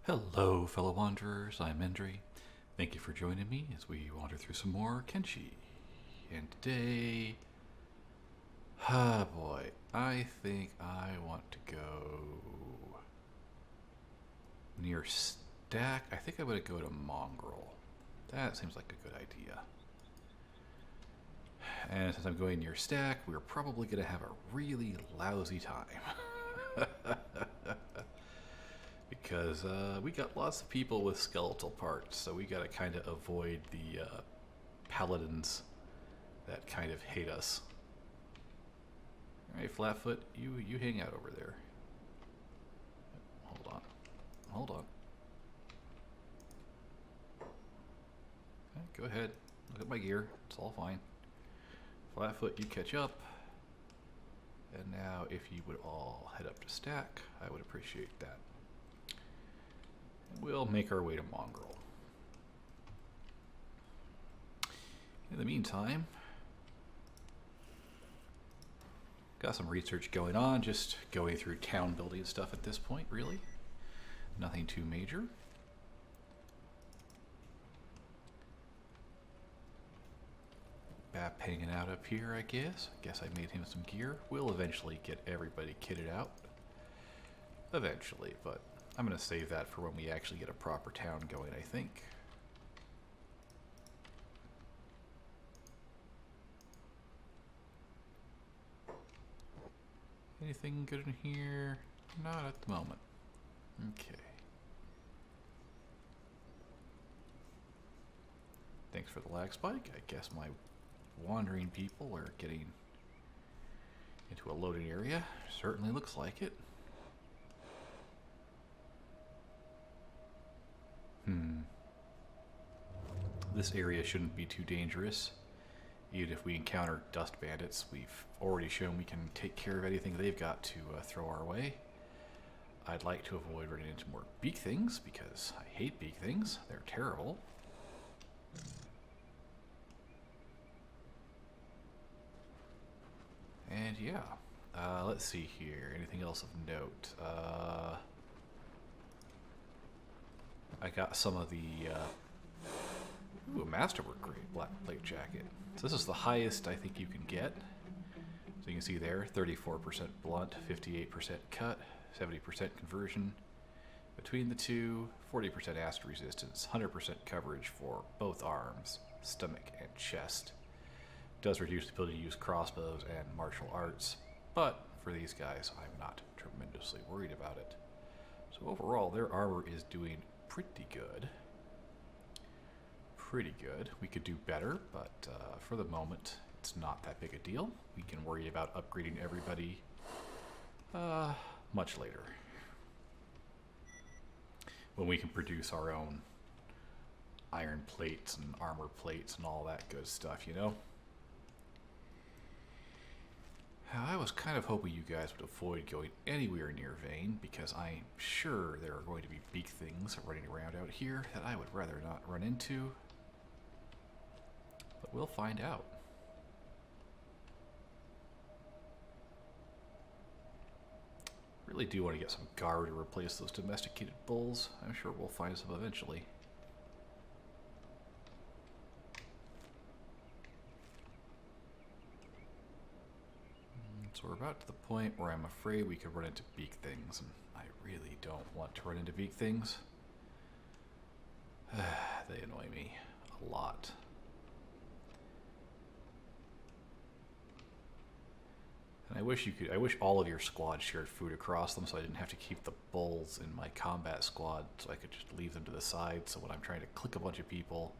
Hello, fellow wanderers. I'm Endri. Thank you for joining me as we wander through some more Kenshi. And today, boy, I think I want to go near Stack. I think I'm going to go to Mongrel. That seems like a good idea. And since I'm going near Stack, we're probably going to have a really lousy time. Because we got lots of people with skeletal parts, so we got to kind of avoid the paladins that kind of hate us. All right, Flatfoot, you hang out over there. Hold on. Okay, go ahead. Look at my gear. It's all fine. Flatfoot, you catch up. And now, if you would all head up to Stack, I would appreciate that. We'll make our way to Mongrel. In the meantime, got some research going on, just going through town building stuff at this point, really. Nothing too major. Bap hanging out up here, I guess. Guess I made him some gear. We'll eventually get everybody kitted out. Eventually, but I'm going to save that for when we actually get a proper town going, I think. Anything good in here? Not at the moment. Okay. Thanks for the lag spike. I guess my wandering people are getting into a loading area. Certainly looks like it. This area shouldn't be too dangerous. Even if we encounter dust bandits, we've already shown we can take care of anything they've got to throw our way. I'd like to avoid running into more beak things, because I hate beak things. They're terrible. And yeah, let's see here. Anything else of note? I got some of the a masterwork grade black plate jacket. So this is the highest I think you can get. So you can see there, 34% blunt, 58% cut, 70% conversion. Between the two, 40% acid resistance, 100% coverage for both arms, stomach, and chest. Does reduce the ability to use crossbows and martial arts, but for these guys, I'm not tremendously worried about it. So overall, their armor is doing pretty good. We could do better, but for the moment, it's not that big a deal. We can worry about upgrading everybody much later, when we can produce our own iron plates and armor plates and all that good stuff, you know? I was kind of hoping you guys would avoid going anywhere near Vane, because I'm sure there are going to be beak things running around out here that I would rather not run into. But we'll find out. Really do want to get some guard to replace those domesticated bulls. I'm sure we'll find some eventually. So we're about to the point where I'm afraid we could run into beak things, and I really don't want to run into beak things. They annoy me a lot. And I wish all of your squad shared food across them, so I didn't have to keep the bulls in my combat squad, so I could just leave them to the side, so when I'm trying to click a bunch of people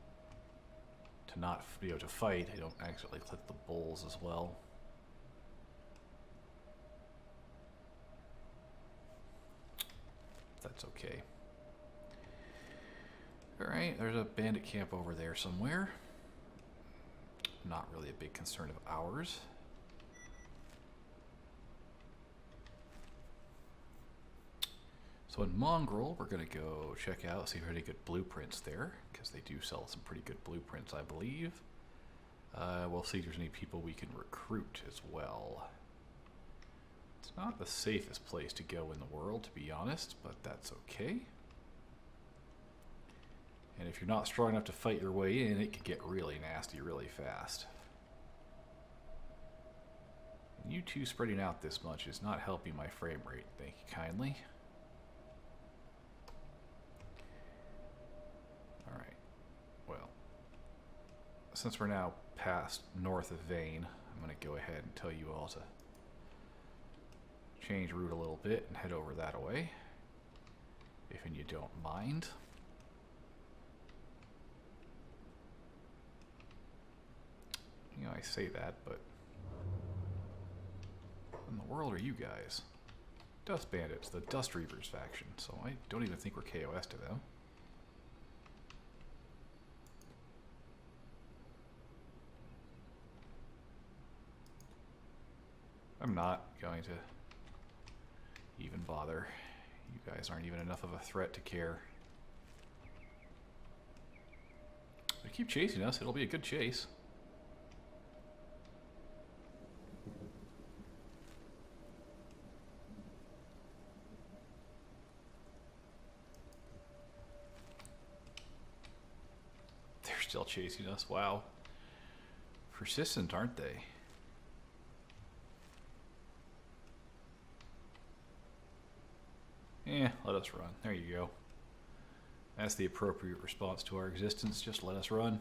to not, to fight, I don't accidentally click the bulls as well. That's okay. Alright, there's a bandit camp over there somewhere. Not really a big concern of ours. So in Mongrel, we're going to go check out, see if there are any good blueprints there, because they do sell some pretty good blueprints, I believe. We'll see if there's any people we can recruit as well. It's not the safest place to go in the world, to be honest, but that's okay. And if you're not strong enough to fight your way in, it can get really nasty really fast. And you two spreading out this much is not helping my frame rate, thank you kindly. Alright, well, since we're now past north of Vane, I'm going to go ahead and tell you all to change route a little bit and head over that way, if you don't mind. You know, I say that, but what in the world are you guys? Dust Bandits, the Dust Reavers faction, so I don't even think we're KOS to them. I'm not going to even bother. You guys aren't even enough of a threat to care. If they keep chasing us, it'll be a good chase. They're still chasing us. Wow. Persistent, aren't they? Let us run. There you go. That's the appropriate response to our existence. Just let us run.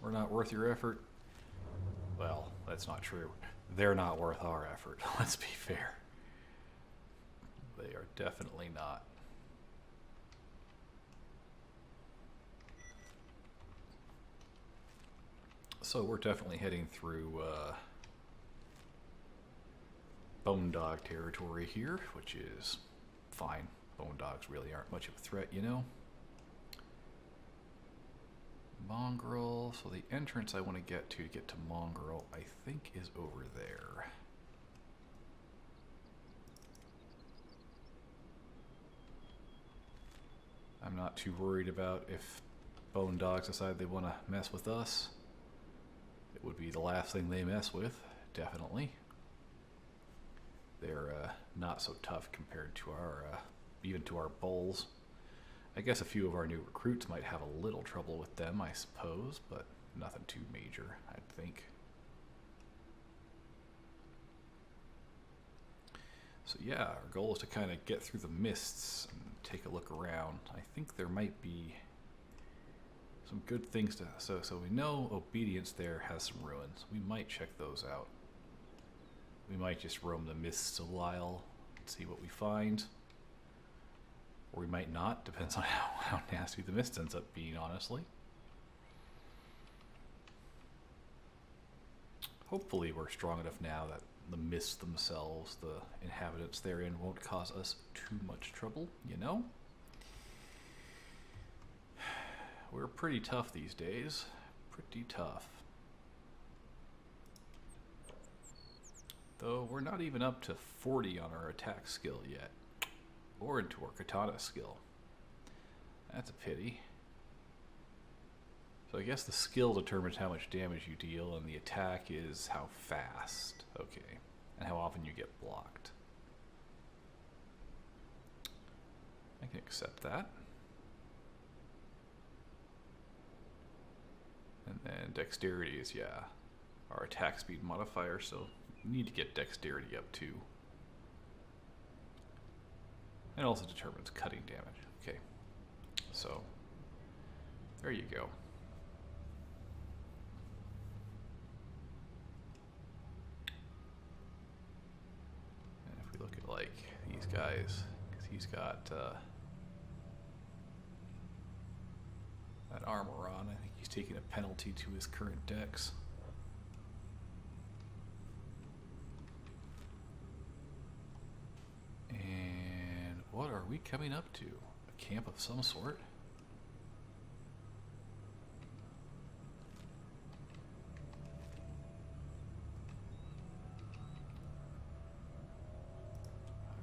We're not worth your effort. Well, that's not true. They're not worth our effort. Let's be fair. They are definitely not. So we're definitely heading through Bone Dog territory here, which is fine. Bone Dogs really aren't much of a threat, you know. Mongrel. So the entrance I want to get to Mongrel, I think, is over there. I'm not too worried about if Bone Dogs decide they want to mess with us. It would be the last thing they mess with, definitely. They're not so tough compared to our, even to our bulls. I guess a few of our new recruits might have a little trouble with them, I suppose, but nothing too major, I'd think. So yeah, our goal is to kind of get through the mists and take a look around. I think there might be some good things to... So we know Obedience there has some ruins. We might check those out. We might just roam the mists a while and see what we find. Or we might not, depends on how nasty the mist ends up being, honestly. Hopefully we're strong enough now that the mists themselves, the inhabitants therein, won't cause us too much trouble, you know? We're pretty tough these days. Pretty tough. Though we're not even up to 40 on our attack skill yet. Or into our katana skill. That's a pity. So I guess the skill determines how much damage you deal, and the attack is how fast. Okay. And how often you get blocked. I can accept that. And then dexterity is, yeah, our attack speed modifier, so we need to get dexterity up too. It also determines cutting damage. Okay, so there you go. And if we look at like these guys, because he's got that armor on, I think he's taking a penalty to his current dex. And what are we coming up to? A camp of some sort?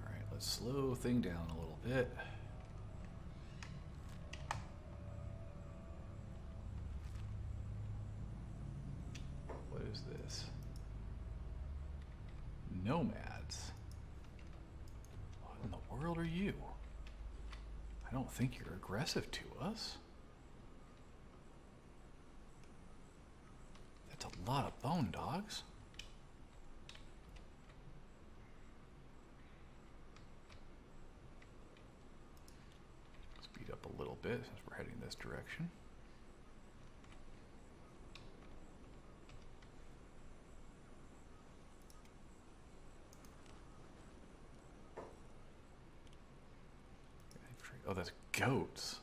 Alright, let's slow thing down a little bit. What is this? Nomads. What in the world are you? I don't think you're aggressive to us. lot of bone dogs. Speed up a little bit since we're heading this direction. Oh, that's goats.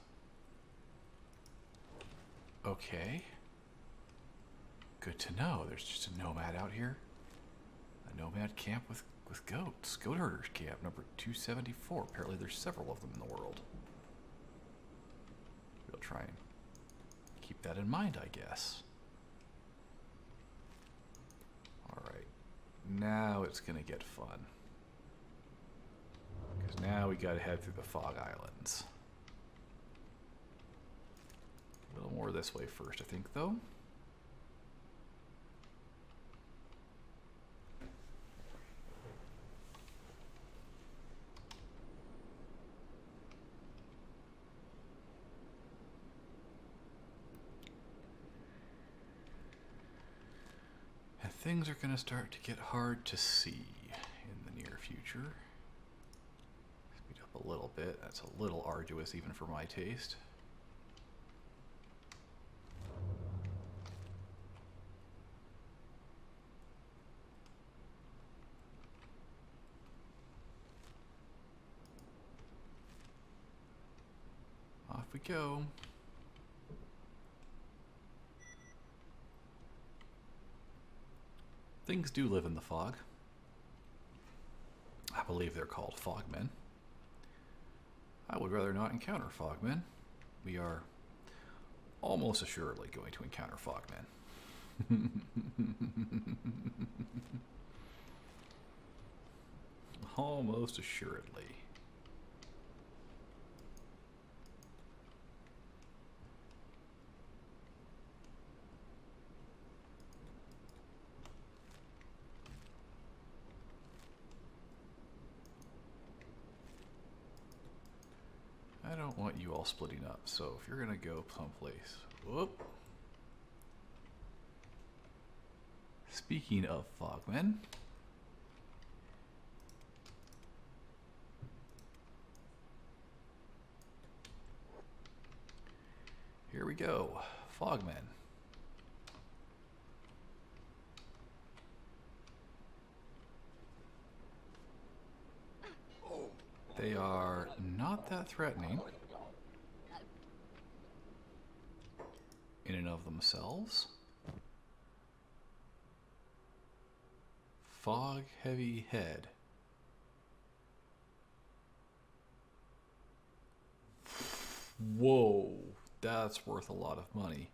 Okay. Good to know. There's just a nomad out here. A nomad camp with goats. Goat herders camp number 274. Apparently there's several of them in the world. We'll try and keep that in mind, I guess. Alright. Now it's gonna get fun. Because now we gotta head through the Fog Islands. A little more this way first, I think, though. And things are gonna start to get hard to see in the near future. Speed up a little bit. That's a little arduous even for my taste. Off we go. Things do live in the fog. I believe they're called fogmen. I would rather not encounter fogmen. We are almost assuredly going to encounter fogmen. Almost assuredly. I don't want you all splitting up, so if you're gonna go someplace, whoop. Speaking of fogmen, here we go, fogmen. They are not that threatening in and of themselves. Fog heavy head. Whoa, that's worth a lot of money.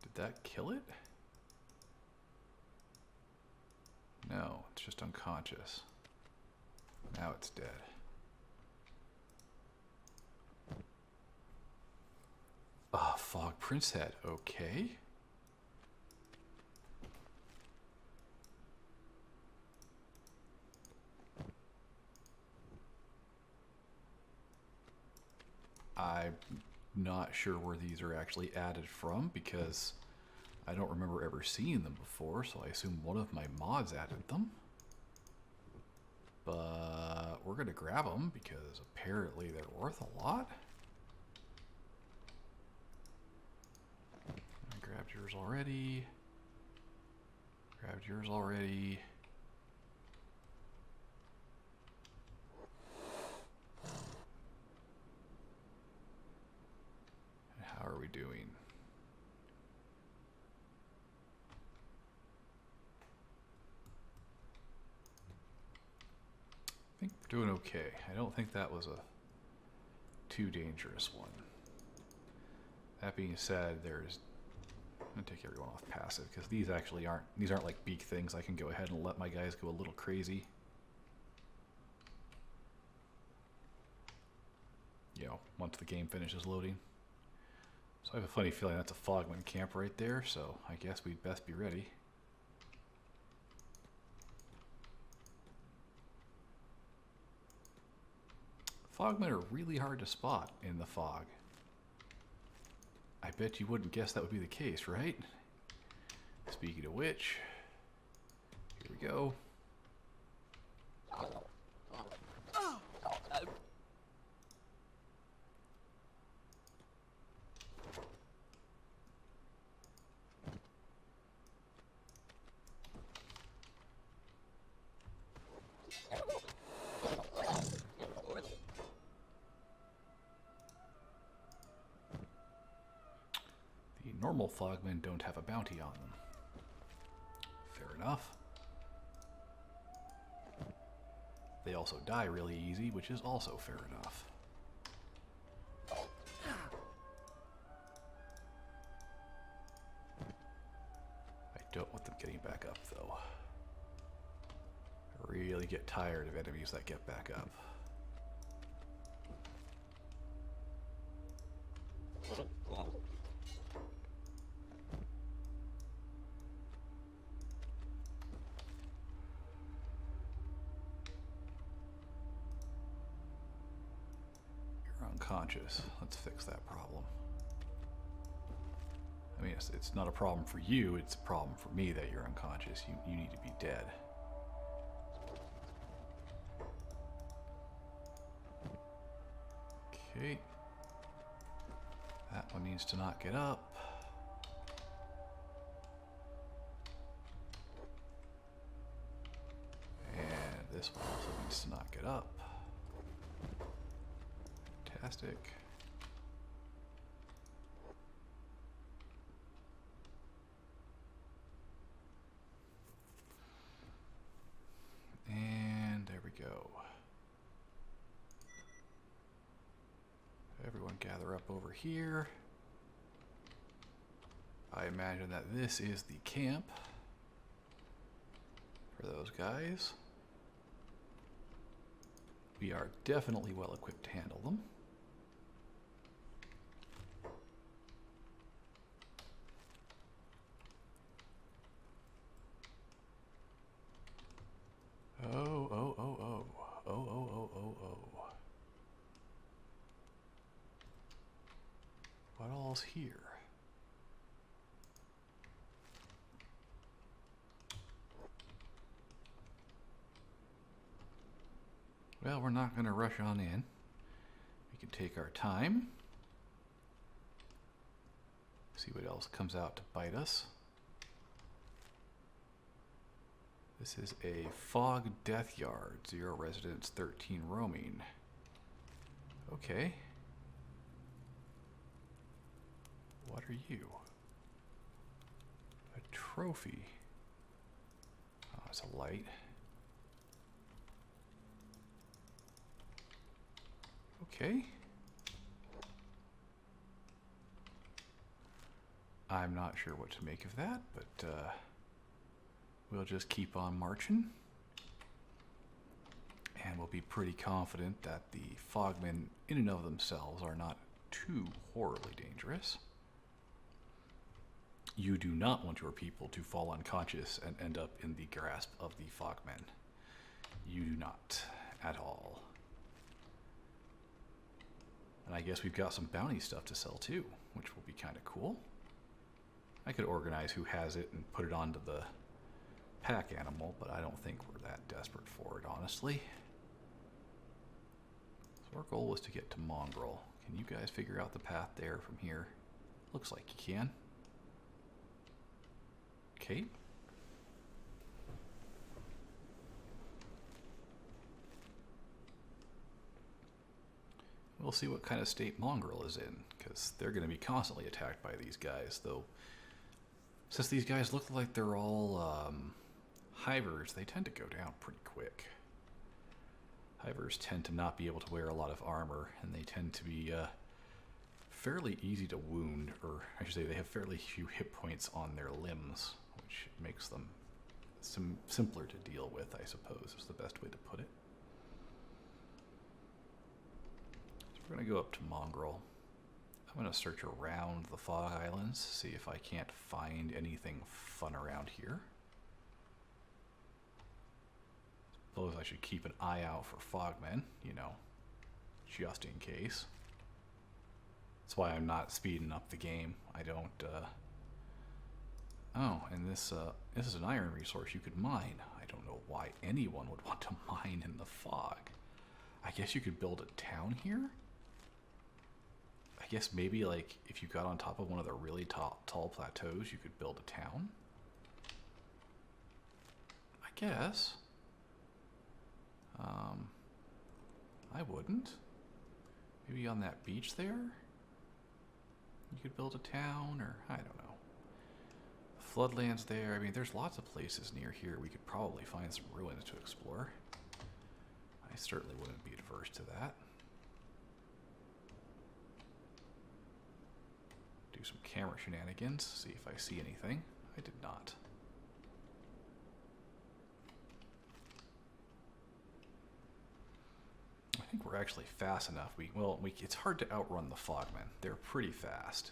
Did that kill it? No, it's just unconscious. Now it's dead. Ah, Fog Prince head, okay. I'm not sure where these are actually added from because I don't remember ever seeing them before, so I assume one of my mods added them. But we're gonna grab them because apparently they're worth a lot. I grabbed yours already. Grabbed yours already. And how are we doing? I think we're doing okay. I don't think that was a too dangerous one. That being said, there's... I'm gonna take everyone off passive because these actually aren't... These aren't like beak things. I can go ahead and let my guys go a little crazy. You know, once the game finishes loading. So I have a funny feeling that's a Fogman camp right there, so I guess we'd best be ready. Fogmen are really hard to spot in the fog. I bet you wouldn't guess that would be the case, right? Speaking of which, here we go. The normal Fogmen don't have a bounty on them. Fair enough. They also die really easy, which is also fair enough. I don't want them getting back up, though. I really get tired of enemies that get back up. Unconscious. Let's fix that problem. I mean, it's not a problem for you, it's a problem for me that you're unconscious. You need to be dead. Okay. That one needs to not get up. And this one also needs to not get up. Fantastic. And there we go. Everyone gather up over here. I imagine that this is the camp for those guys. We are definitely well equipped to handle them. What all's here? Well, we're not going to rush on in. We can take our time. See what else comes out to bite us. This is a fog death yard, 0 residents, 13 roaming. Okay. What are you? A trophy. Oh, it's a light. Okay. I'm not sure what to make of that, but we'll just keep on marching. And we'll be pretty confident that the Fogmen in and of themselves are not too horribly dangerous. You do not want your people to fall unconscious and end up in the grasp of the Fogmen. You do not, at all. And I guess we've got some bounty stuff to sell too, which will be kind of cool. I could organize who has it and put it onto the pack animal, but I don't think we're that desperate for it, honestly. So our goal was to get to Mongrel. Can you guys figure out the path there from here? Looks like you can. Okay. We'll see what kind of state Mongrel is in, because they're going to be constantly attacked by these guys, though since these guys look like they're all hivers, they tend to go down pretty quick. Hivers tend to not be able to wear a lot of armor, and they tend to be fairly easy to wound, or I should say they have fairly few hit points on their limbs, which makes them simpler to deal with, I suppose, is the best way to put it. So we're going to go up to Mongrel. I'm going to search around the Fog Islands, see if I can't find anything fun around here. Suppose I should keep an eye out for Fogmen, you know, just in case. That's why I'm not speeding up the game. I don't, Oh, and this is an iron resource you could mine. I don't know why anyone would want to mine in the fog. I guess you could build a town here? I guess maybe, like, if you got on top of one of the really tall plateaus, you could build a town? I guess. I wouldn't. Maybe on that beach there? You could build a town, or I don't know. Floodlands there. I mean, there's lots of places near here we could probably find some ruins to explore. I certainly wouldn't be adverse to that. Do some camera shenanigans, see if I see anything. I did not. I think we're actually fast enough. It's hard to outrun the Fogmen. They're pretty fast.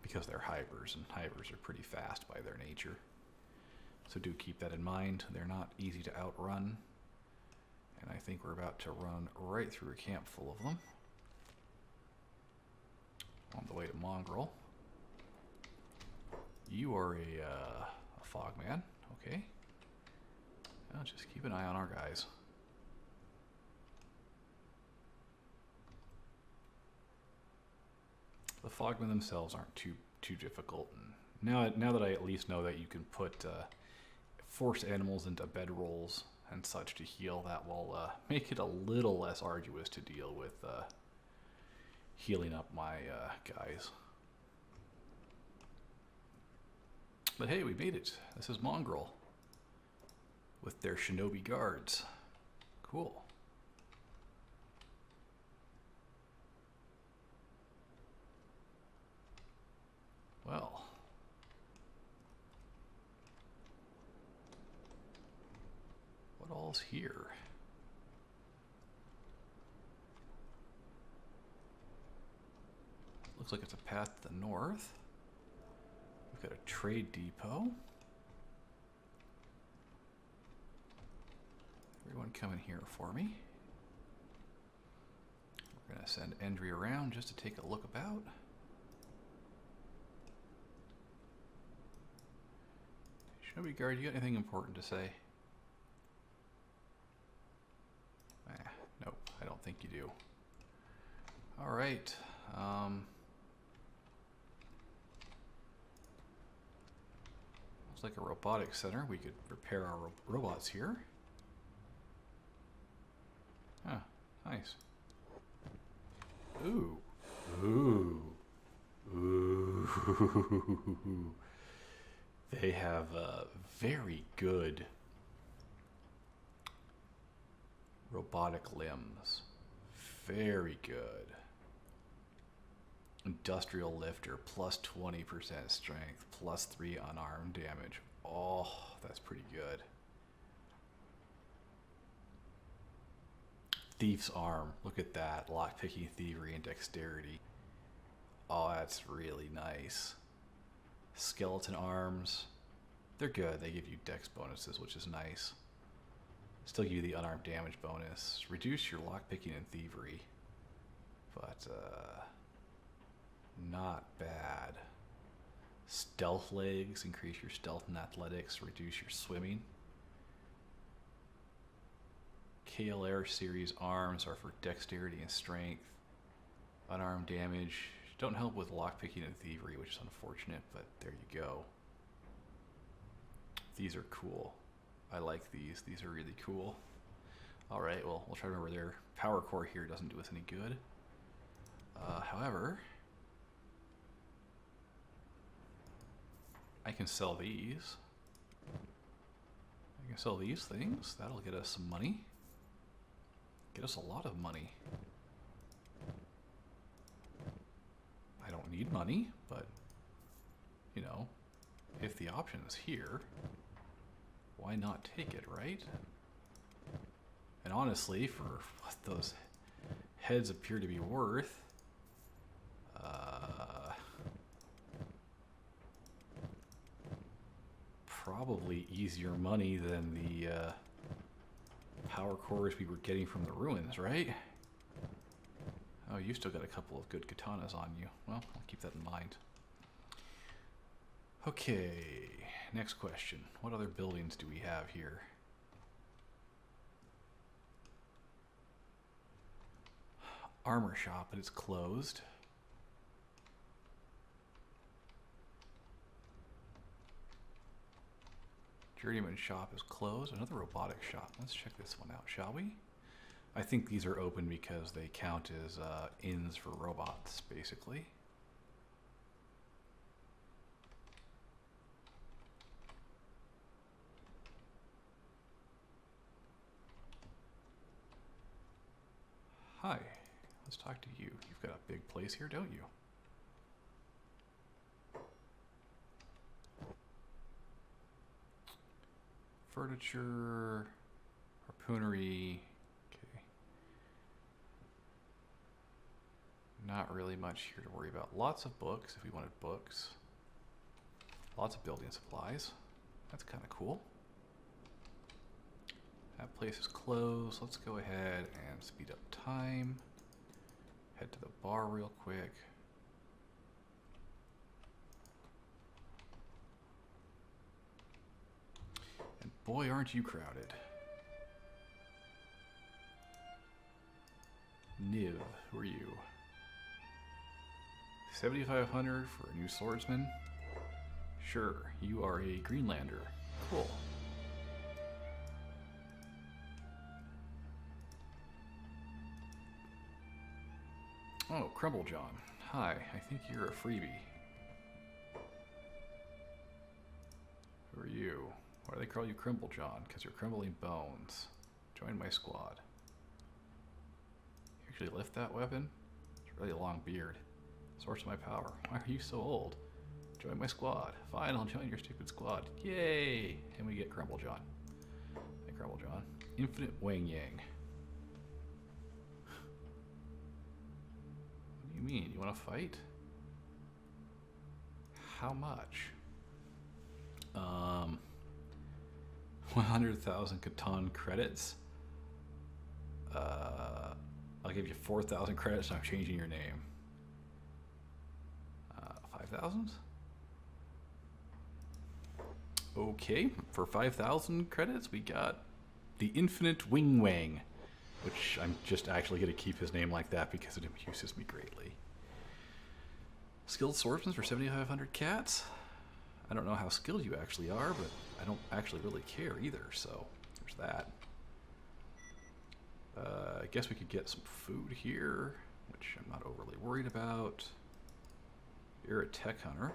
Because they're hivers, and hivers are pretty fast by their nature. So do keep that in mind. They're not easy to outrun. And I think we're about to run right through a camp full of them. On the way to Mongrel. You are a Fogman, okay. Well, just keep an eye on our guys. The Fogmen themselves aren't too difficult. And now that I at least know that you can put force animals into bedrolls and such to heal, that will make it a little less arduous to deal with healing up my guys. But hey, we made it. This is Mongrel with their shinobi guards. Cool. Well, what all's here? Looks like it's a path to the north. We've got a trade depot. Everyone coming here for me. We're going to send Endri around just to take a look about. Shinobi Guard, you got anything important to say? Nope, I don't think you do. Alright. Looks like a robotics center. We could repair our robots here. Ah, nice. Ooh. Ooh. Ooh. They have very good robotic limbs. Very good. Industrial lifter, plus 20% strength, plus 3 unarmed damage. Oh, that's pretty good. Thief's arm, look at that. Lockpicking, thievery, and dexterity. Oh, that's really nice. Skeleton arms, they're good. They give you dex bonuses, which is nice. Still give you the unarmed damage bonus. Reduce your lockpicking and thievery, but not bad. Stealth legs, increase your stealth and athletics, reduce your swimming. KLR series arms are for dexterity and strength. Unarmed damage don't help with lockpicking and thievery, which is unfortunate, but there you go. These are cool. I like these. These are really cool. All right, well, we'll try to remember their power core here doesn't do us any good. However, I can sell these. I can sell these things. That'll get us some money. Get us a lot of money. I don't need money, but, you know, if the option is here, why not take it, right? And honestly, for what those heads appear to be worth, probably easier money than the power cores we were getting from the ruins, right? Oh, you still got a couple of good katanas on you. Well, I'll keep that in mind. Okay, next question. What other buildings do we have here? Armor shop, but it's closed. Journeyman shop is closed. Another robotic shop. Let's check this one out, shall we? I think these are open because they count as inns for robots, basically. Hi, let's talk to you. You've got a big place here, don't you? Furniture, harpoonery. Okay. Not really much here to worry about. Lots of books if we wanted books. Lots of building supplies. That's kind of cool. That place is closed. Let's go ahead and speed up time. Head to the bar real quick. And boy, aren't you crowded. Niv, who are you? 7,500 for a new swordsman? Sure, you are a Greenlander. Cool. Oh, Crumblejohn. Hi, I think you're a freebie. Who are you? Why do they call you Crumblejohn? Because you're crumbling bones. Join my squad. You actually lift that weapon? It's a really long beard. Source of my power. Why are you so old? Join my squad. Fine, I'll join your stupid squad. Yay! And we get Crumblejohn. Hey, Crumblejohn. Infinite Wang Yang. What do you mean? You want to fight? How much? 100,000 Catan credits. I'll give you 4,000 credits and I'm changing your name. 5,000? Okay, for 5,000 credits we got the Infinite Wing Wang, which I'm just actually going to keep his name like that because it amuses me greatly. Skilled swordsman for 7,500 cats. I don't know how skilled you actually are, but I don't actually really care either, so there's that. I guess we could get some food here, which I'm not overly worried about. You're a tech hunter.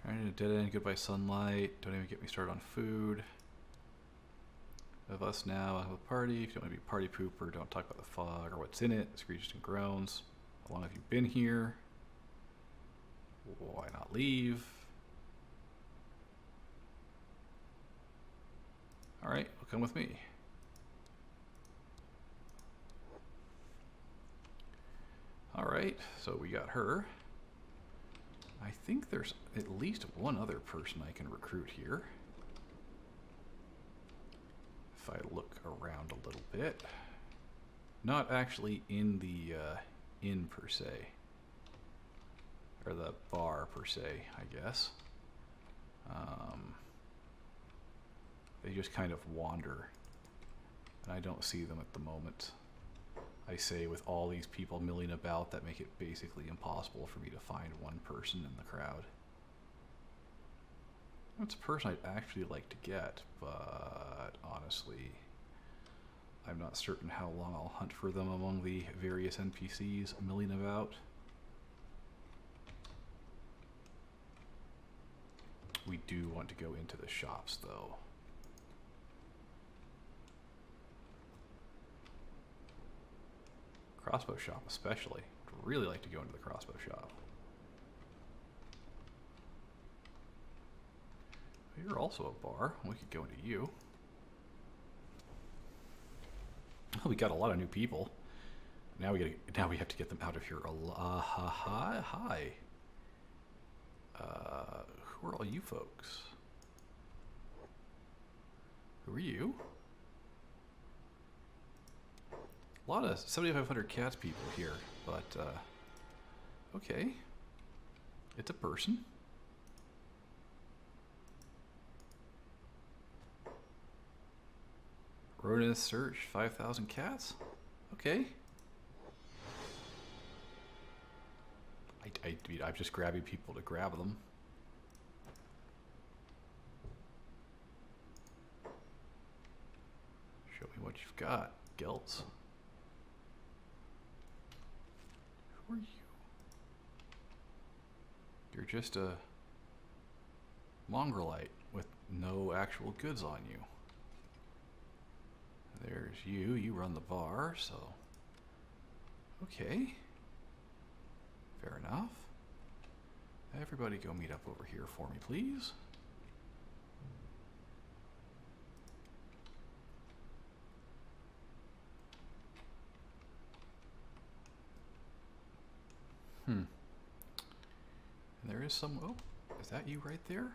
Alright, a dead end, goodbye sunlight. Don't even get me started on food. Of us now, I have a party. If you don't want to be a party pooper, don't talk about the fog or what's in it. Screeches and groans. How long have you been here? Why not leave? Alright, well, come with me. Alright, so we got her. I think there's at least one other person I can recruit here. If I look around a little bit. Not actually in the inn per se. Or the bar per se, I guess. They just kind of wander. And I don't see them at the moment. I say with all these people milling about that make it basically impossible for me to find one person in the crowd. That's a person I'd actually like to get, but honestly, I'm not certain how long I'll hunt for them among the various NPCs milling about. We do want to go into the shops, though. Crossbow shop especially. I'd really like to go into the crossbow shop. You're also a bar. We could go into you. Oh, we got a lot of new people. Now we have to get them out of here. Hi. Who are all you folks? Who are you? A lot of 7,500 cats people here, but okay. It's a person. Rodent search, 5,000 cats? Okay. I'm just grabbing people to grab them. Show me what you've got, Gelts. Who are you? You're just a mongrelite with no actual goods on you. There's you. You run the bar, so... Okay. Fair enough. Everybody go meet up over here for me, please. And there is some... Oh, is that you right there?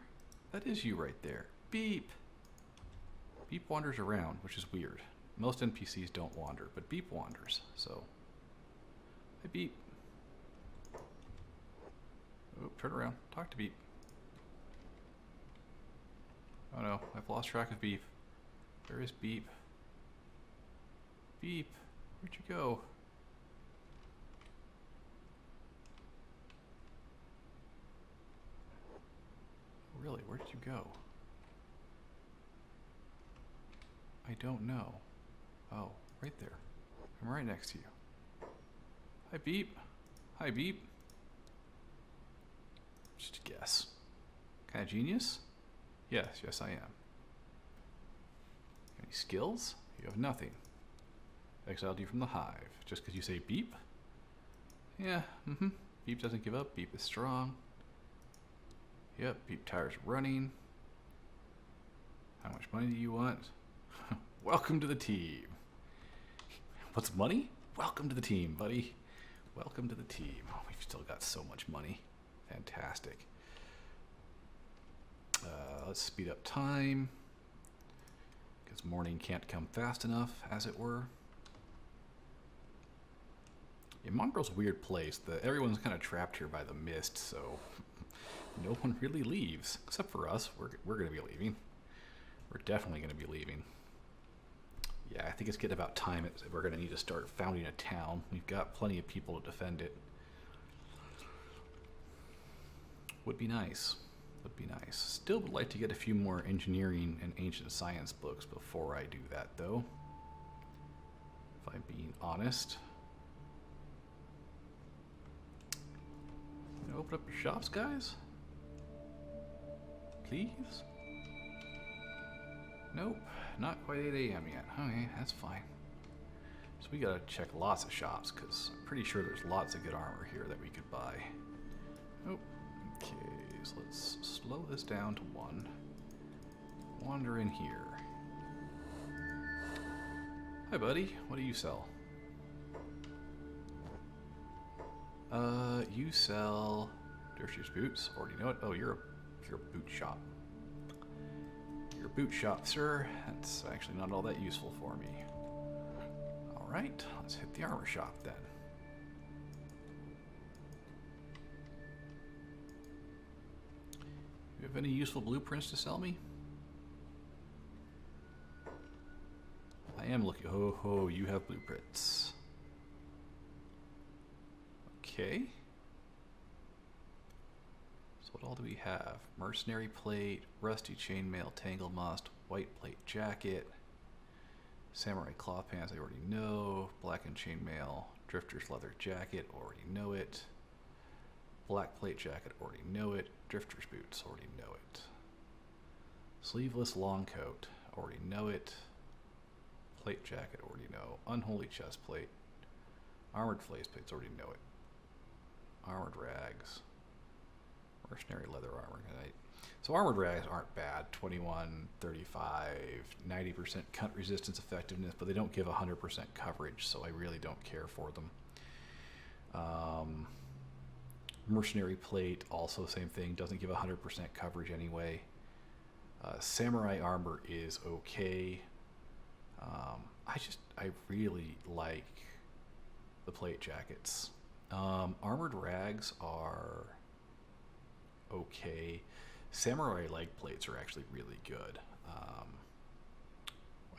That is you right there. Beep! Beep wanders around, which is weird. Most NPCs don't wander, but Beep wanders, so... Hey, Beep. Oh, turn around. Talk to Beep. Oh no, I've lost track of Beep. Where is Beep? Beep, where'd you go? Really, where did you go? I don't know. Oh, right there. I'm right next to you. Hi, Beep. Hi, Beep. Just a guess. Kind of genius? Yes, yes I am. Any skills? You have nothing. Exiled you from the hive. Just because you say beep? Yeah, Beep doesn't give up. Beep is strong. Yep, Beep tires running. How much money do you want? Welcome to the team. What's money? Welcome to the team, buddy. Welcome to the team. Oh, we've still got so much money. Fantastic. Let's speed up time. Because morning can't come fast enough, as it were. Yeah, Mongrel's a weird place. Everyone's kind of trapped here by the mist, so no one really leaves. Except for us. We're going to be leaving. We're definitely going to be leaving. Yeah, I think it's getting about time. We're going to need to start founding a town. We've got plenty of people to defend it. Would be nice. Would be nice. Still would like to get a few more engineering and ancient science books before I do that, though. If I'm being honest. Can I open up your shops, guys? Please? Nope. Not quite 8 a.m. yet. Okay, that's fine. So we gotta check lots of shops, because I'm pretty sure there's lots of good armor here that we could buy. Oh, okay. So let's slow this down to 1. Wander in here. Hi, buddy. What do you sell? You sell Dershier's boots. Already know it. Oh, you're a boot shop. You're a boot shop, sir. That's actually not all that useful for me. All right, let's hit the armor shop then. You have any useful blueprints to sell me? I am looking. Ho ho, you have blueprints. Okay. So what all do we have? Mercenary plate, rusty chainmail, tangle must, white plate jacket, samurai claw pants, I already know, blackened chainmail, drifter's leather jacket, already know it, black plate jacket, already know it, drifter's boots, already know it, sleeveless long coat, already know it, plate jacket, already know, unholy chest plate, armored flace plates, already know it, armored rags, mercenary leather armor. So armored rags aren't bad. 21, 35, 90% cut resistance effectiveness, but they don't give 100% coverage, so I really don't care for them. Mercenary plate, also same thing, doesn't give 100% coverage anyway. Samurai armor is okay. I really like the plate jackets. Armored rags are okay. Samurai leg plates are actually really good.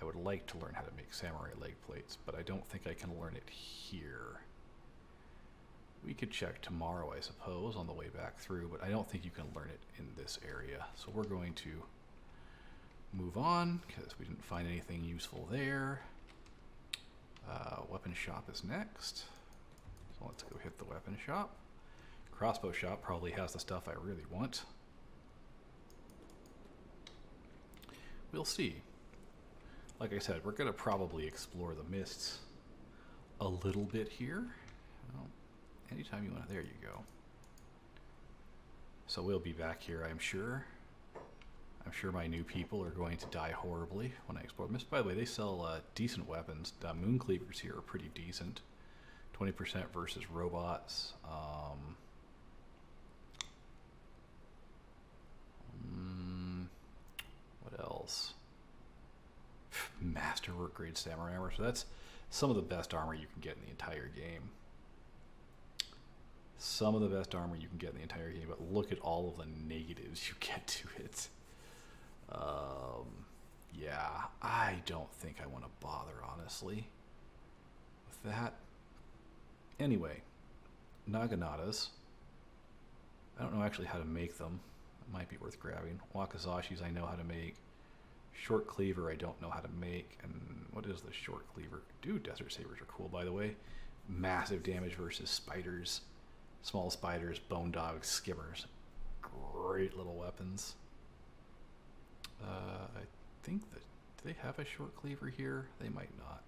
I would like to learn how to make samurai leg plates, but I don't think I can learn it here. We could check tomorrow, I suppose, on the way back through, but I don't think you can learn it in this area. So we're going to move on, because we didn't find anything useful there. Weapon shop is next. So let's go hit the weapon shop. Crossbow shop probably has the stuff I really want. We'll see. Like I said, we're going to probably explore the mists a little bit here. Well, anytime you want, there you go. So we'll be back here, I'm sure. I'm sure my new people are going to die horribly when I explore the mist. By the way, they sell decent weapons. Moon cleavers here are pretty decent. 20% versus robots. What else? Masterwork grade samurai armor. So that's some of the best armor you can get in the entire game. Some of the best armor you can get in the entire game, but look at all of the negatives you get to it. Yeah, I don't think I want to bother, honestly, with that. Anyway, naganatas. I don't know actually how to make them. It might be worth grabbing. Wakazashis I know how to make. Short cleaver I don't know how to make. And what is the short cleaver? Dude, desert sabers are cool, by the way. Massive damage versus spiders. Small spiders, bone dogs, skimmers. Great little weapons. I think that, do they have a short cleaver here? They might not.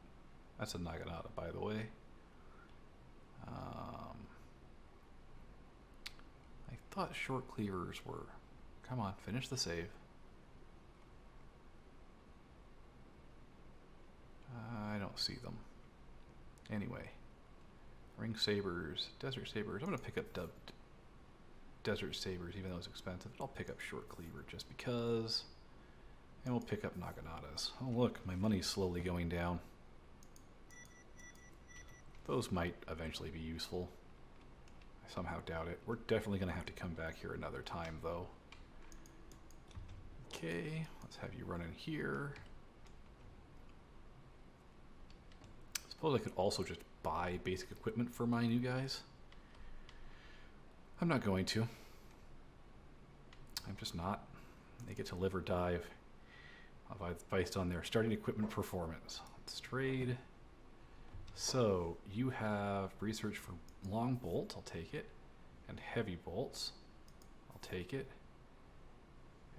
That's a naginata, by the way. I thought short cleavers were... Come on, finish the save. I don't see them. Anyway. Ring sabers, desert sabers. I'm going to pick up desert sabers, even though it's expensive. I'll pick up short cleaver just because. And we'll pick up naganatas. Oh look, my money's slowly going down. Those might eventually be useful. I somehow doubt it. We're definitely going to have to come back here another time, though. Okay, let's have you run in here. I suppose I could also just buy basic equipment for my new guys. I'm not going to. I'm just not. They get to live or die based on their starting equipment performance. Let's trade. So you have research for long bolts, I'll take it, and heavy bolts, I'll take it,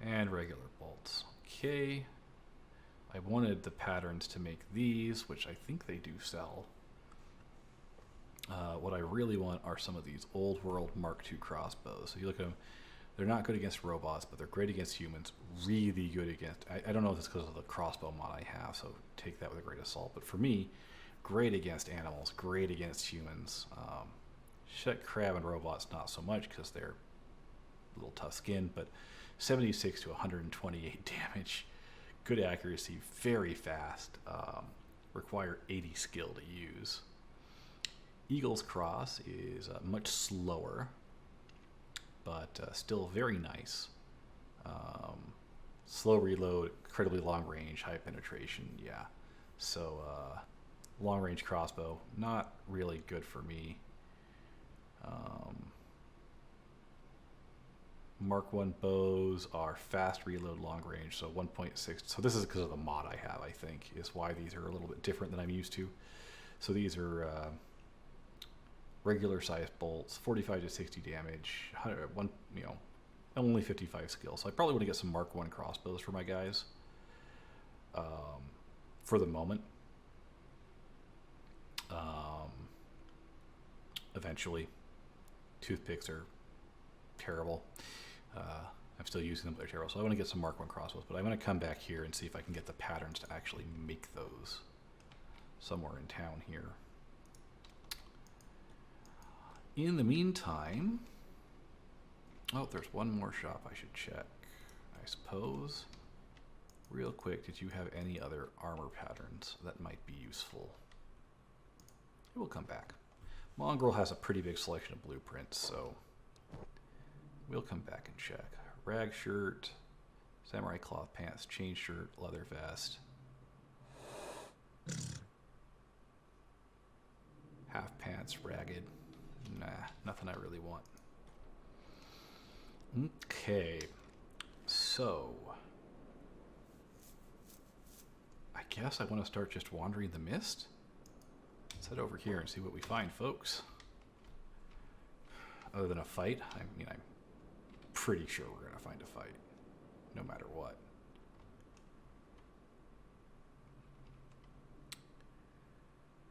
and regular bolts. Okay. I wanted the patterns to make these, which I think they do sell. What I really want are some of these old world Mark II crossbows. So you look at them, they're not good against robots, but they're great against humans, really good against, I don't know if it's because of the crossbow mod I have, so take that with a grain of salt, but for me, great against animals, great against humans. Shet crab and robots not so much because they're a little tough skinned, but 76 to 128 damage, good accuracy, very fast, require 80 skill to use. Eagle's Cross is much slower, but still very nice. Slow reload, incredibly long range, high penetration, yeah. So long range crossbow, not really good for me. Mark I bows are fast reload, long range, so 1.6. So this is because of the mod I have, I think, is why these are a little bit different than I'm used to. So these are regular sized bolts, 45 to 60 damage, only 55 skill. So I probably want to get some Mark I crossbows for my guys for the moment. Eventually, toothpicks are terrible. I'm still using them, but they're terrible. So I want to get some Mark I crossbows, but I'm going to come back here and see if I can get the patterns to actually make those somewhere in town here. In the meantime, oh, there's one more shop I should check, I suppose. Real quick, did you have any other armor patterns that might be useful? It will come back. Mongrel has a pretty big selection of blueprints, so we'll come back and check. Rag shirt, samurai cloth pants, chain shirt, leather vest. Half pants, ragged. Nah, nothing I really want. Okay, so I guess I want to start just wandering the mist. Let's head over here and see what we find, folks. Other than a fight, I mean, I'm pretty sure we're going to find a fight, no matter what.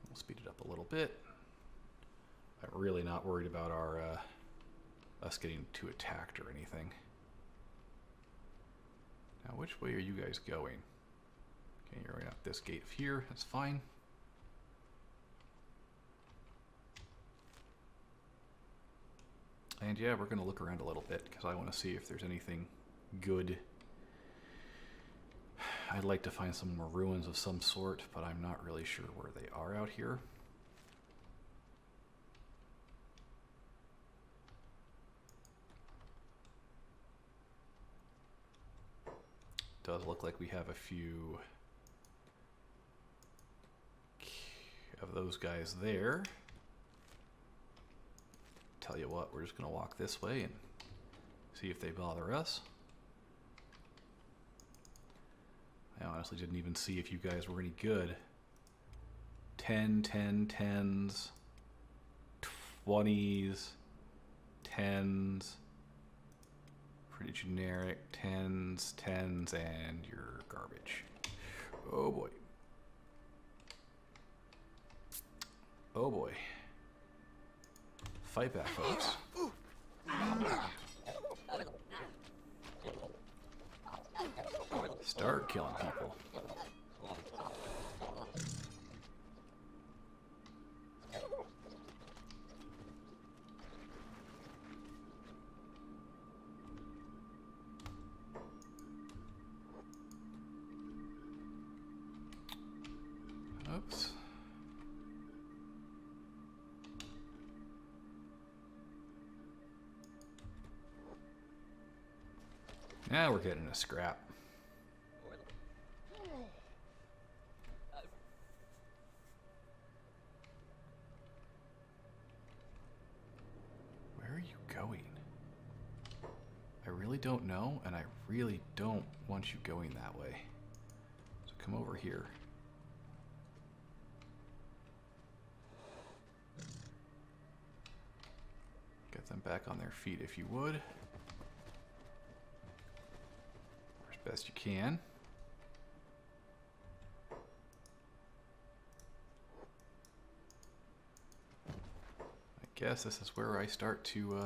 We'll speed it up a little bit. I'm really not worried about our us getting too attacked or anything. Now, which way are you guys going? Okay, you're going up this gate here. That's fine. And yeah, we're going to look around a little bit because I want to see if there's anything good. I'd like to find some more ruins of some sort, but I'm not really sure where they are out here. Does look like we have a few of those guys there. Tell you what, we're just going to walk this way and see if they bother us. I honestly didn't even see if you guys were any good. 10, 10, 10s, 20s, 10s. Pretty generic. 10s, 10s, and you're garbage. Oh boy. Oh boy. Fight back, folks. Start killing people. Oops. Now we're getting a scrap. Where are you going? I really don't know, and I really don't want you going that way. So come over here. Get them back on their feet if you would. As best you can. I guess this is where I start to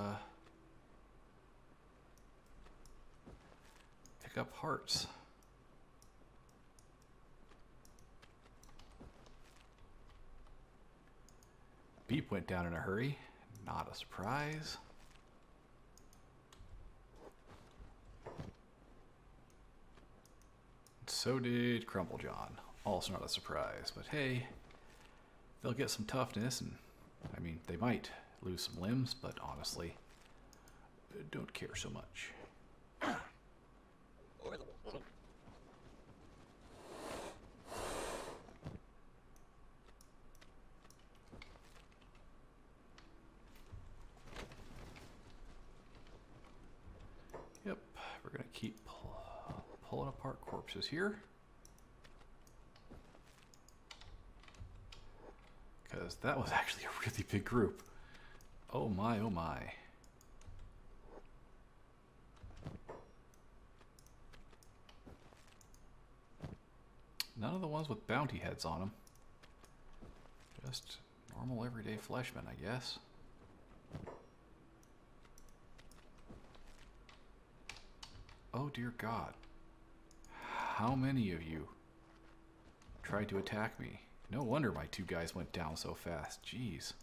pick up hearts. Beep went down in a hurry. Not a surprise. So did Crumblejohn. Also not a surprise, but hey, they'll get some toughness, and I mean, they might lose some limbs, but honestly, don't care so much. Yep, we're gonna keep pulling apart corpses here. Because that was actually a really big group. Oh my, oh my. None of the ones with bounty heads on them. Just normal everyday fleshmen, I guess. Oh dear God. How many of you tried to attack me? No wonder my two guys went down so fast. Jeez.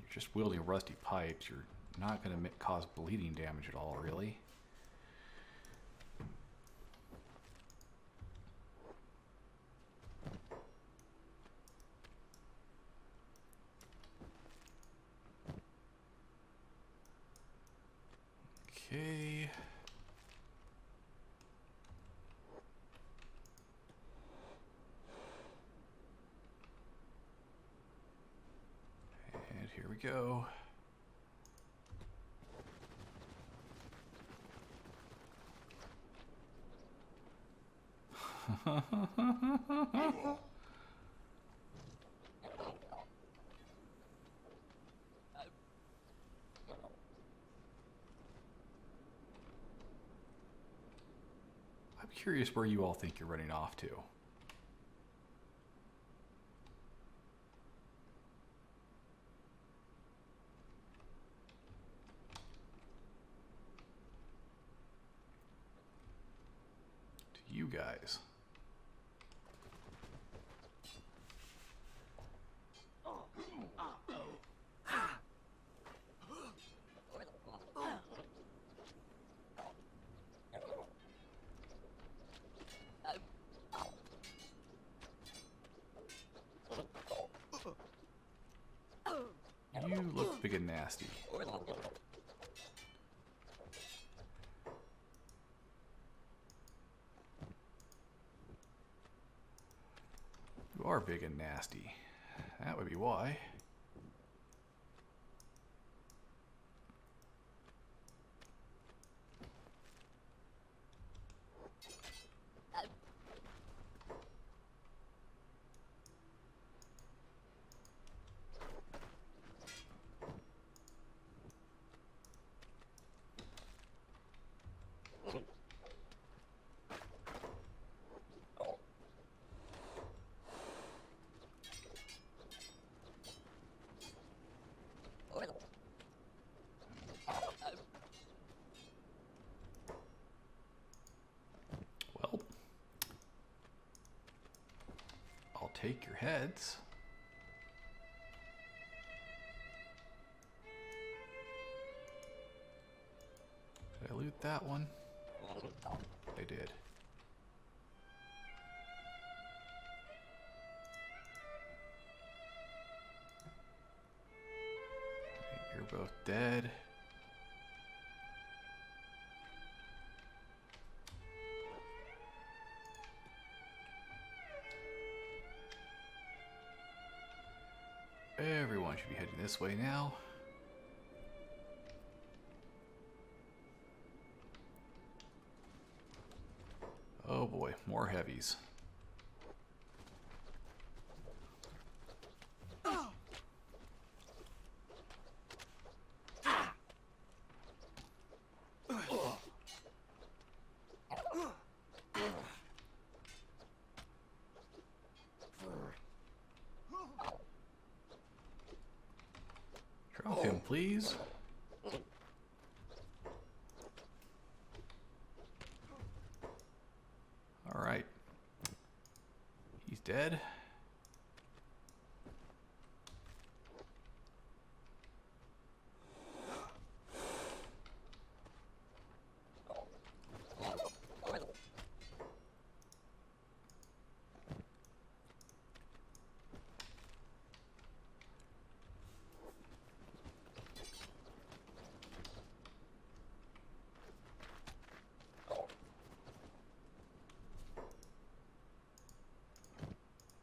just wielding rusty pipes, you're not going to cause bleeding damage at all, really. Okay. And here we go. I'm curious where you all think you're running off to. To you guys. You look big and nasty. You are big and nasty. That would be why. Well, I'll take your heads. Did I loot that one? I did. You're both dead. Everyone should be heading this way now. Oh boy, more heavies. Drop him, please. All right. He's dead.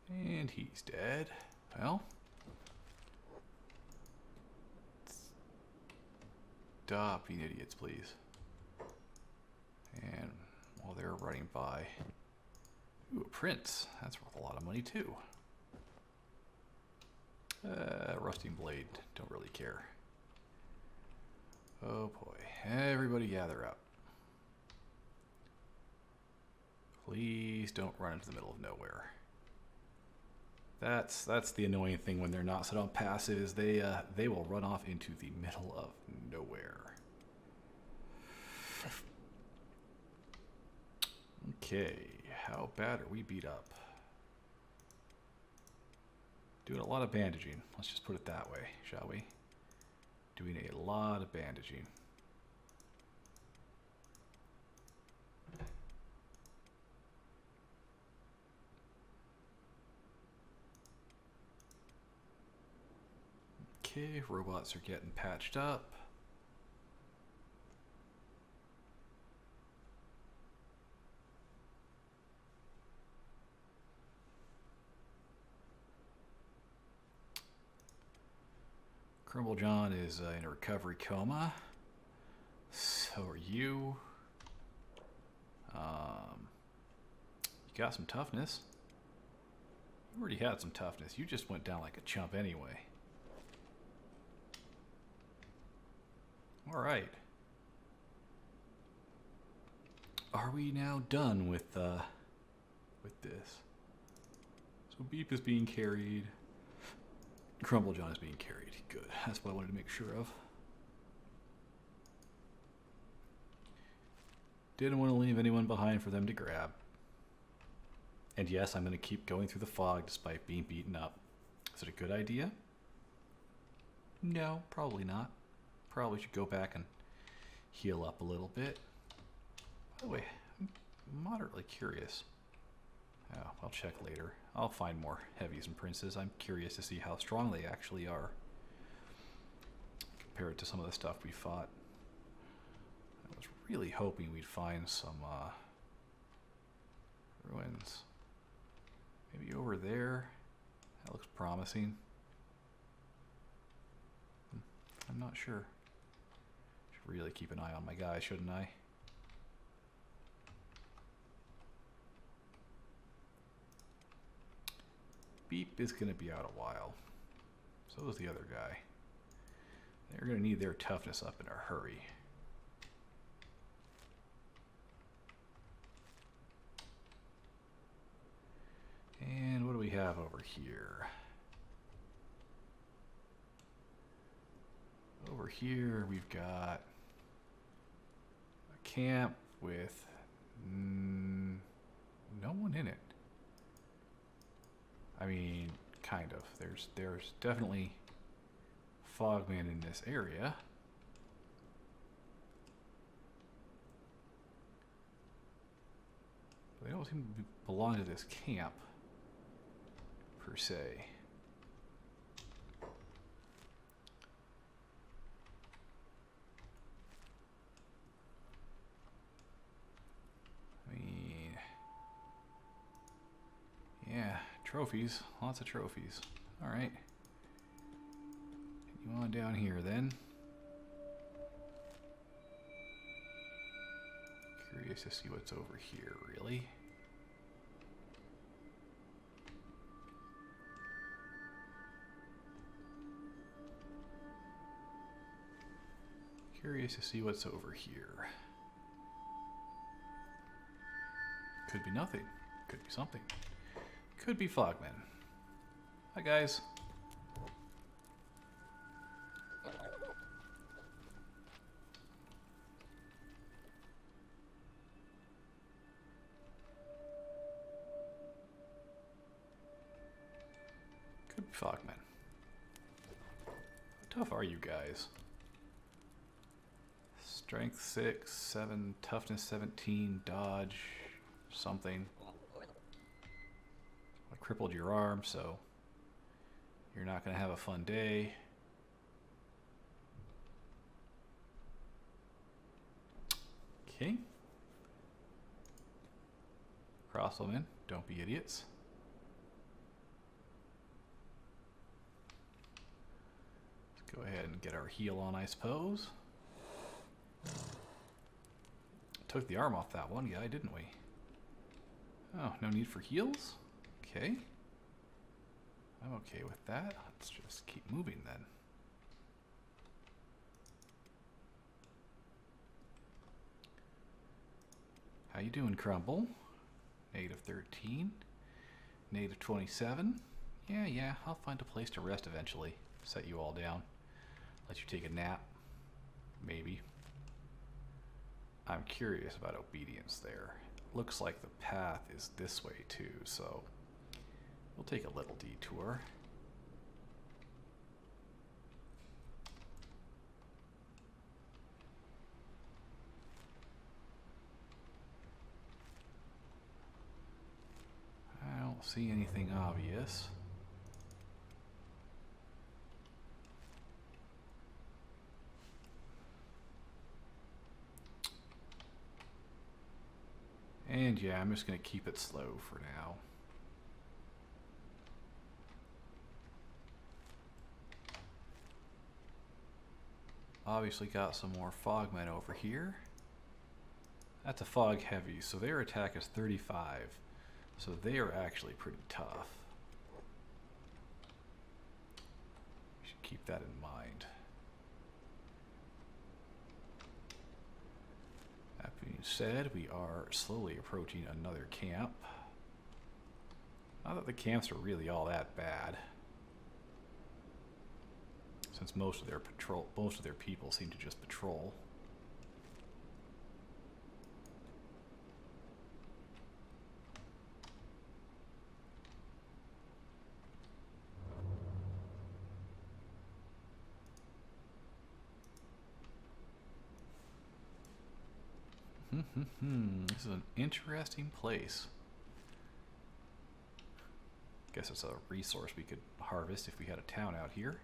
And he's dead. Well, stop being idiots, please. And while they're running by, ooh, a prince. That's worth a lot of money too. Rusting blade. Don't really care. Oh boy. Everybody gather up. Please don't run into the middle of nowhere. That's the annoying thing when they're not set on passive, is they will run off into the middle of nowhere. Okay, how bad are we beat up? Doing a lot of bandaging. Let's just put it that way, shall we? doing a lot of bandaging. Okay, robots are getting patched up. Crumble John is in a recovery coma. So are you. You got some toughness. You already had some toughness. You just went down like a chump anyway. Alright. Are we now done with this? So Beep is being carried. Crumble John is being carried. Good. That's what I wanted to make sure of. Didn't want to leave anyone behind for them to grab. And yes, I'm going to keep going through the fog despite being beaten up. Is it a good idea? No, probably not. Probably should go back and heal up a little bit. By the way, I'm moderately curious. Oh, I'll check later. I'll find more heavies and princes. I'm curious to see how strong they actually are compared to some of the stuff we fought. I was really hoping we'd find some ruins. Maybe over there. That looks promising. I'm not sure. Should really keep an eye on my guy, shouldn't I? Beep is going to be out a while. So is the other guy. They're going to need their toughness up in a hurry. And what do we have over here? Over here we've got a camp with no one in it. I mean, kind of. There's definitely fogmen in this area. But they don't seem to belong to this camp, per se. I mean, yeah, trophies. Lots of trophies. Alright. You on down here then. Curious to see what's over here, really. Curious to see what's over here. Could be nothing. Could be something. Could be fogmen. Hi guys. Could be fogmen. How tough are you guys? Strength 6, 7, toughness 17, dodge something. I crippled your arm, so you're not going to have a fun day. Okay. Crossbowmen, don't be idiots. Let's go ahead and get our heal on, I suppose. Took the arm off that one guy, didn't we? Oh, no need for heals? Okay. I'm okay with that. Let's just keep moving then. How you doing, Crumble? Negative 13. Negative 27. Yeah, I'll find a place to rest eventually. Set you all down. Let you take a nap. Maybe. I'm curious about obedience there. Looks like the path is this way too, so we'll take a little detour. see anything obvious. And yeah, I'm just going to keep it slow for now. Obviously got some more fogmen over here. That's a fog heavy, so their attack is 35. So they are actually pretty tough. We should keep that in mind. That being said, we are slowly approaching another camp. Not that the camps are really all that bad, since most of their people seem to just patrol. This is an interesting place. Guess it's a resource we could harvest if we had a town out here.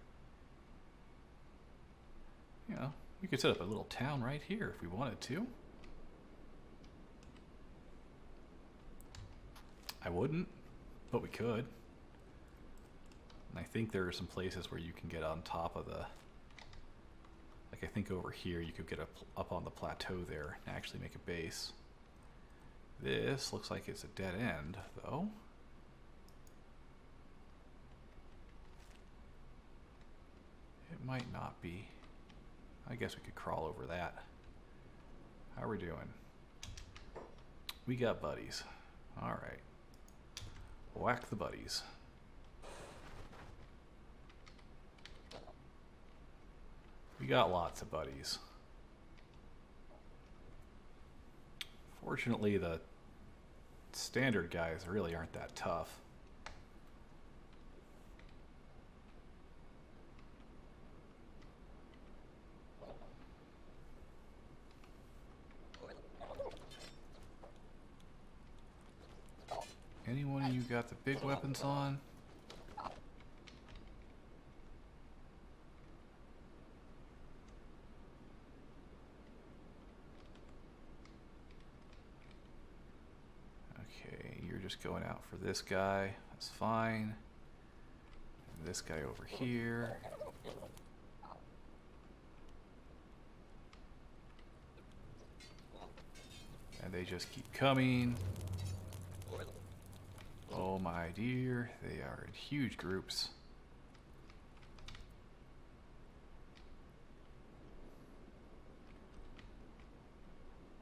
You know, we could set up a little town right here if we wanted to. I wouldn't, but we could. And I think there are some places where you can get on top of the... Like I think over here you could get up on the plateau there and actually make a base. This looks like it's a dead end, though. It might not be. I guess we could crawl over that. How are we doing? We got buddies. Alright. Whack the buddies. We got lots of buddies. Fortunately, the standard guys really aren't that tough. Anyone of you got the big weapons on? Okay, you're just going out for this guy. That's fine. And this guy over here. And they just keep coming. Oh my dear, they are in huge groups.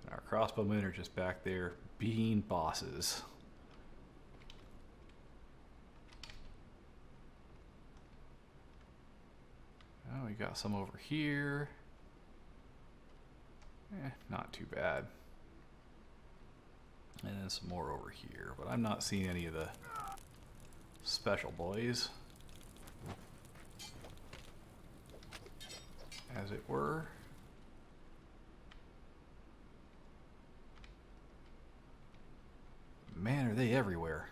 And our crossbowmen are just back there being bosses. Oh, we got some over here. Not too bad. And then some more over here, but I'm not seeing any of the special boys, as it were. Man, are they everywhere.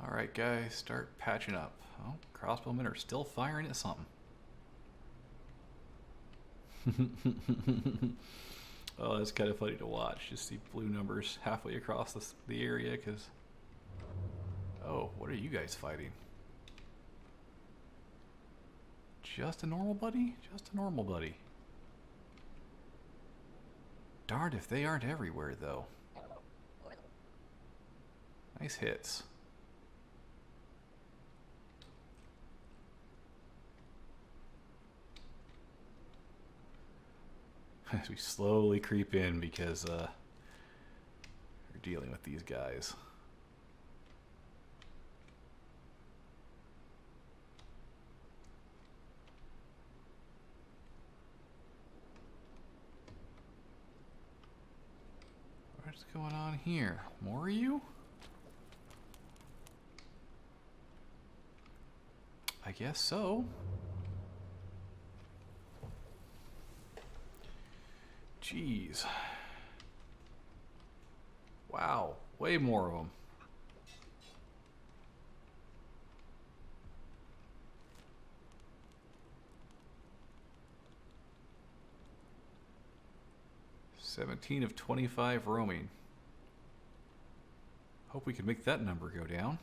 Alright guys, start patching up. Oh, crossbowmen are still firing at something. Oh, that's kind of funny to watch. Just see blue numbers halfway across the area, because... Oh, what are you guys fighting? Just a normal buddy? Just a normal buddy. Darned if they aren't everywhere, though. Nice hits. As we slowly creep in, because we're dealing with these guys. What's going on here? More of you? I guess so. Jeez. Wow, way more of them. "17 of 25 roaming." Hope we can make that number go down.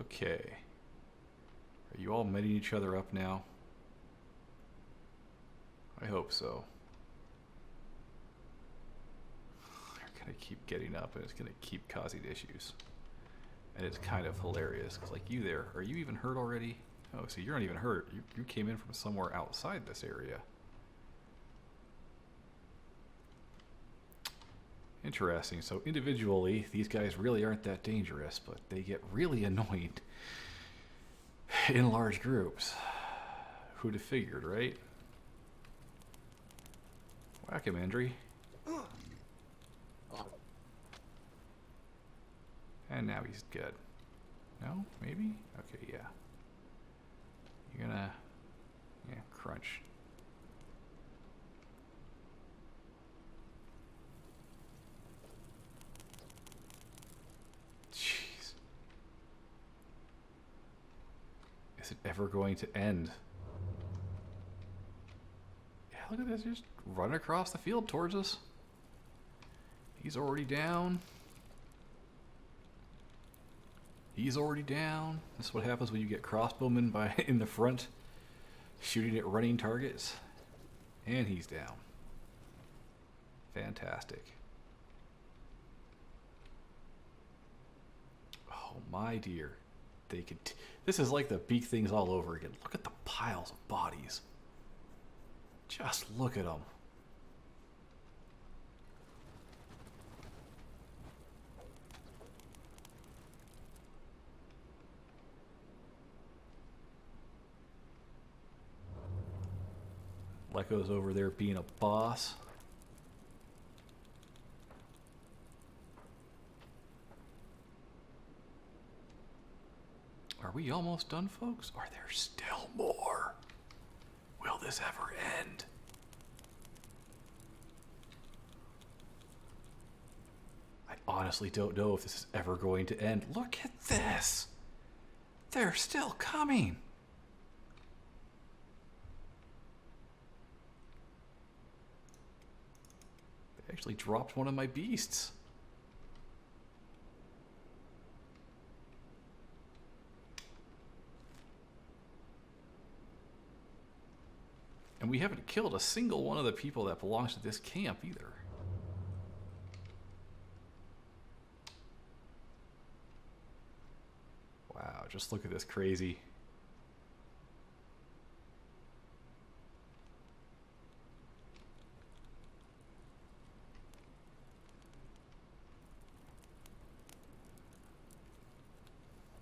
Okay. Are you all meeting each other up now? I hope so. They're gonna keep getting up and it's gonna keep causing issues. And it's kind of hilarious, because like you there, are you even hurt already? Oh, so you're not even hurt. You came in from somewhere outside this area. Interesting. So individually, these guys really aren't that dangerous, but they get really annoying in large groups. Who'd have figured, right? Whack him, Endri. And now he's dead. No? Maybe? Okay, yeah. You're gonna... yeah, crunch. Jeez. Is it ever going to end? Yeah, look at this. Just run across the field towards us. He's already down. He's already down. This is what happens when you get crossbowmen by in the front, shooting at running targets. And he's down. Fantastic. Oh my dear. They could. This is like the beak things all over again. Look at the piles of bodies. Just look at them. Leko's over there being a boss. Are we almost done, folks? Are there still more? Will this ever end? I honestly don't know if this is ever going to end. Look at this! They're still coming! Actually dropped one of my beasts. And we haven't killed a single one of the people that belongs to this camp either. Wow, just look at this crazy.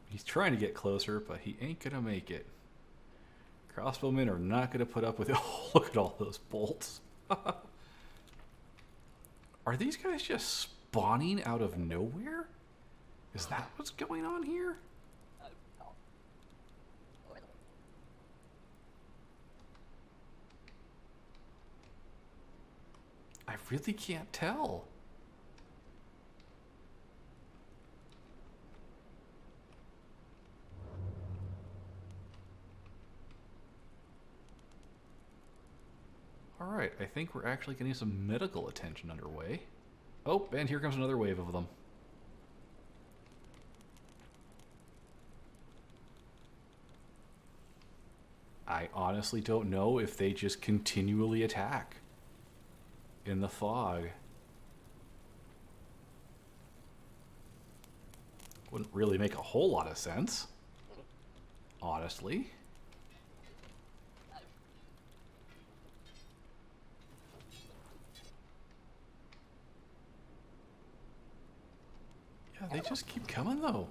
He's trying to get closer, but he ain't gonna make it. Crossbowmen are not gonna put up with it. Oh, look at all those bolts. Are these guys just spawning out of nowhere? Is that what's going on here? I really can't tell. Alright, I think we're actually getting some medical attention underway. Oh, and here comes another wave of them. I honestly don't know if they just continually attack in the fog. Wouldn't really make a whole lot of sense, honestly. Yeah, They just keep coming, though.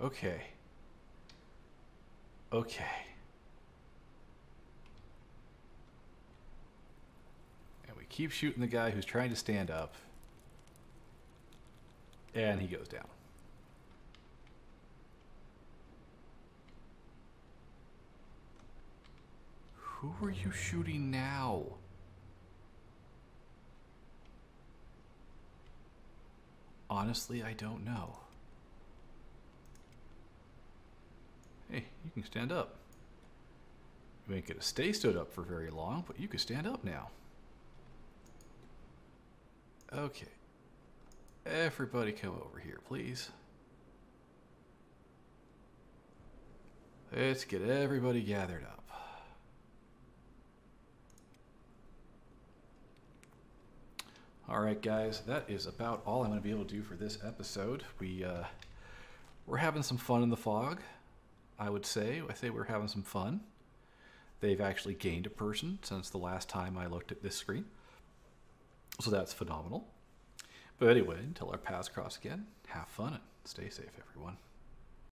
Okay. Okay. And we keep shooting the guy who's trying to stand up. And he goes down. Who are you shooting now? Honestly, I don't know. Hey, you can stand up. You ain't gonna stay stood up for very long, but you can stand up now. Okay. Everybody come over here, please. Let's get everybody gathered up. Alright guys, that is about all I'm going to be able to do for this episode. We're having some fun in the fog, I would say. I say we're having some fun. They've actually gained a person since the last time I looked at this screen. So that's phenomenal. But anyway, until our paths cross again, have fun and stay safe, everyone.